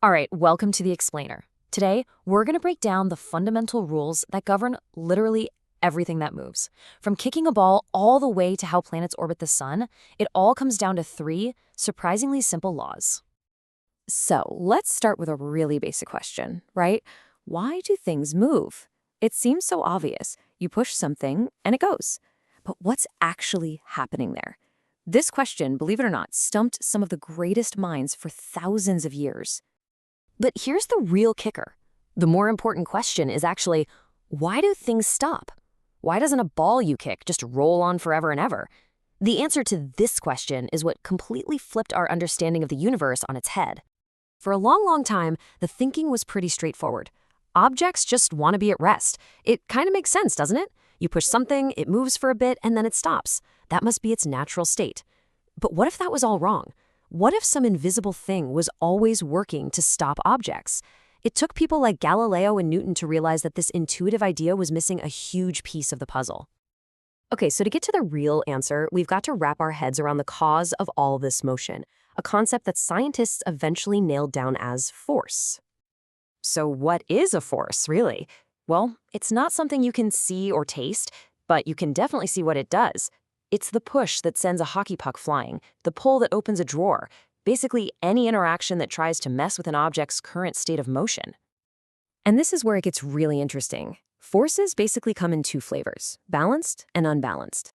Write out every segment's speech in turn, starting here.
All right, welcome to the Explainer. Today, we're going to break down the fundamental rules that govern literally everything that moves. From kicking a ball all the way to how planets orbit the sun, it all comes down to three surprisingly simple laws. So let's start with a really basic question, right? Why do things move? It seems so obvious. You push something and it goes. But what's actually happening there? This question, believe it or not, stumped some of the greatest minds for thousands of years. But here's the real kicker. The more important question is actually, why do things stop? Why doesn't a ball you kick just roll on forever and ever? The answer to this question is what completely flipped our understanding of the universe on its head. For a long time, the thinking was pretty straightforward. Objects just want to be at rest. It kind of makes sense, doesn't it? You push something, it moves for a bit, and then it stops. That must be its natural state. But what if that was all wrong? What if some invisible thing was always working to stop objects? It took people like Galileo and Newton to realize that this intuitive idea was missing a huge piece of the puzzle. Okay, so to get to the real answer, we've got to wrap our heads around the cause of all this motion, a concept that scientists eventually nailed down as force. So what is a force, really? Well, it's not something you can see or taste, but you can definitely see what it does. It's the push that sends a hockey puck flying, the pull that opens a drawer, basically any interaction that tries to mess with an object's current state of motion. And this is where it gets really interesting. Forces basically come in two flavors, balanced and unbalanced.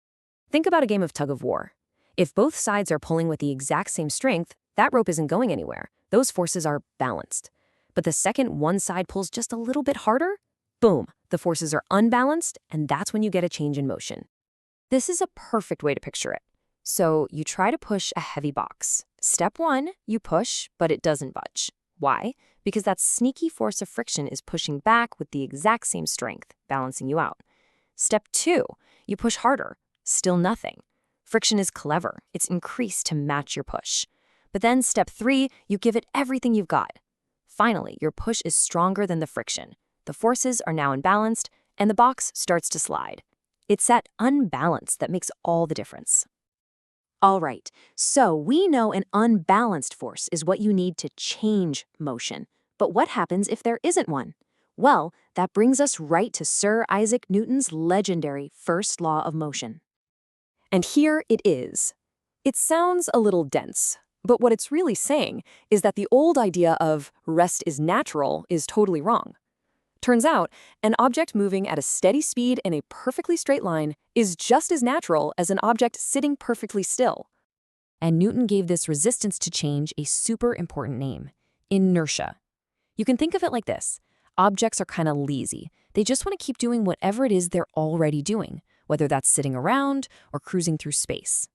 Think about a game of tug of war. If both sides are pulling with the exact same strength, that rope isn't going anywhere. Those forces are balanced. But the second one side pulls just a little bit harder, boom, the forces are unbalanced, and that's when you get a change in motion. This is a perfect way to picture it. So you try to push a heavy box. Step one, you push, but it doesn't budge. Why? Because that sneaky force of friction is pushing back with the exact same strength, balancing you out. Step two, you push harder. Still nothing. Friction is clever. It's increased to match your push. But then step three, you give it everything you've got. Finally, your push is stronger than the friction. The forces are now imbalanced, and the box starts to slide. It's that unbalance that makes all the difference. All right, so we know an unbalanced force is what you need to change motion. But what happens if there isn't one? Well, that brings us right to Sir Isaac Newton's legendary first law of motion. And here it is. It sounds a little dense, but what it's really saying is that the old idea of rest is natural is totally wrong. Turns out, an object moving at a steady speed in a perfectly straight line is just as natural as an object sitting perfectly still. And Newton gave this resistance to change a super important name, inertia. You can think of it like this. Objects are kind of lazy. They just want to keep doing whatever it is they're already doing, whether that's sitting around or cruising through space.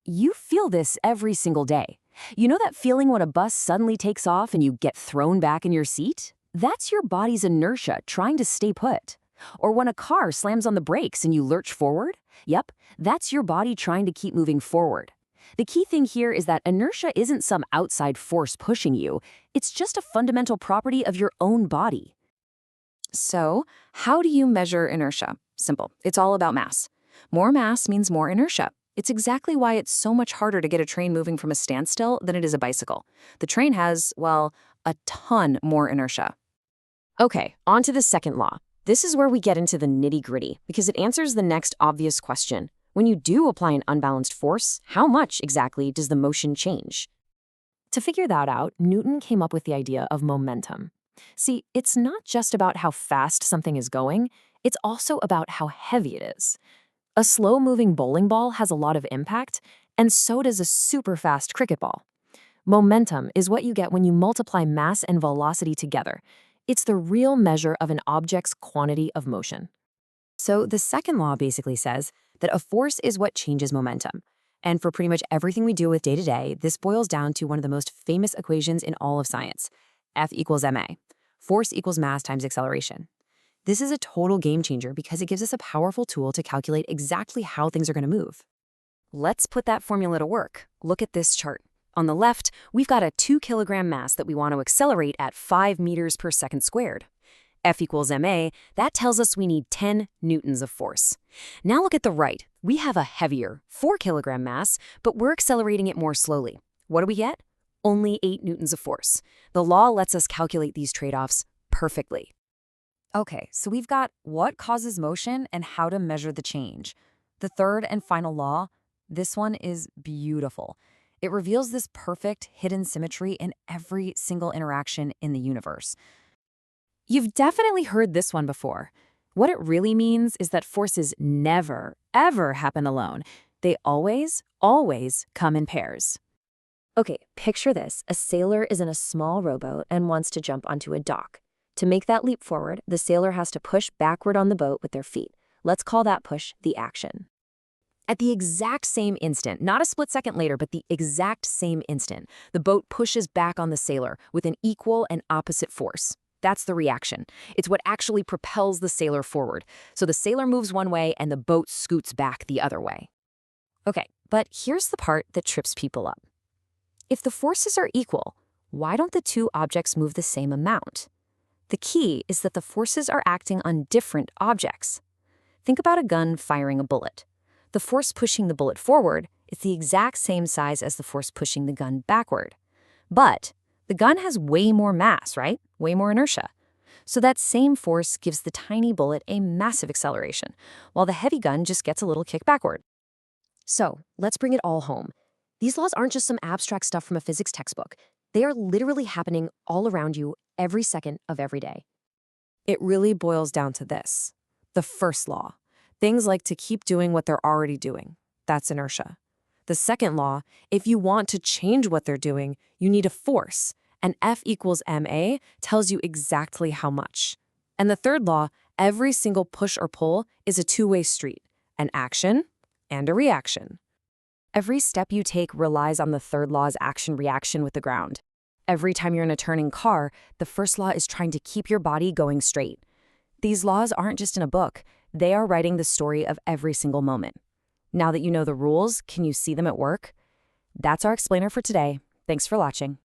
You feel this every single day. You know that feeling when a bus suddenly takes off and you get thrown back in your seat? That's your body's inertia trying to stay put. Or when a car slams on the brakes and you lurch forward? Yep, that's your body trying to keep moving forward. The key thing here is that inertia isn't some outside force pushing you. It's just a fundamental property of your own body. So, how do you measure inertia? Simple. It's all about mass. More mass means more inertia. It's exactly why it's so much harder to get a train moving from a standstill than it is a bicycle. The train has, well, a ton more inertia. Okay, on to the second law. This is where we get into the nitty-gritty, because it answers the next obvious question. When you do apply an unbalanced force, how much exactly does the motion change? To figure that out, Newton came up with the idea of momentum. See, it's not just about how fast something is going, it's also about how heavy it is. A slow-moving bowling ball has a lot of impact, and so does a super-fast cricket ball. Momentum is what you get when you multiply mass and velocity together. It's the real measure of an object's quantity of motion. So the second law basically says that a force is what changes momentum. And for pretty much everything we do with day-to-day, this boils down to one of the most famous equations in all of science, F equals ma. Force equals mass times acceleration. This is a total game changer because it gives us a powerful tool to calculate exactly how things are going to move. Let's put that formula to work. Look at this chart. On the left, we've got a 2-kilogram mass that we want to accelerate at 5 meters per second squared. F equals ma, that tells us we need 10 newtons of force. Now look at the right. We have a heavier, 4-kilogram mass, but we're accelerating it more slowly. What do we get? only 8 newtons of force. The law lets us calculate these trade-offs perfectly. Okay, so we've got what causes motion and how to measure the change. The third and final law, this one is beautiful. It reveals this perfect hidden symmetry in every single interaction in the universe. You've definitely heard this one before. What it really means is that forces never, ever happen alone. They always, always come in pairs. Okay, picture this. A sailor is in a small rowboat and wants to jump onto a dock. To make that leap forward, the sailor has to push backward on the boat with their feet. Let's call that push the action. At the exact same instant, not a split second later, but the exact same instant, the boat pushes back on the sailor with an equal and opposite force. That's the reaction. It's what actually propels the sailor forward. So the sailor moves one way and the boat scoots back the other way. Okay, but here's the part that trips people up. If the forces are equal, why don't the two objects move the same amount? The key is that the forces are acting on different objects. Think about a gun firing a bullet. The force pushing the bullet forward is the exact same size as the force pushing the gun backward. But the gun has way more mass, right? Way more inertia. So that same force gives the tiny bullet a massive acceleration, while the heavy gun just gets a little kick backward. So let's bring it all home. These laws aren't just some abstract stuff from a physics textbook. They are literally happening all around you every second of every day. It really boils down to this. The first law. Things like to keep doing what they're already doing. That's inertia. The second law, if you want to change what they're doing, you need a force. And F equals ma tells you exactly how much. And the third law, every single push or pull is a two-way street. An action and a reaction. Every step you take relies on the third law's action-reaction with the ground. Every time you're in a turning car, the first law is trying to keep your body going straight. These laws aren't just in a book. They are writing the story of every single moment. Now that you know the rules, can you see them at work? That's our explainer for today. Thanks for watching.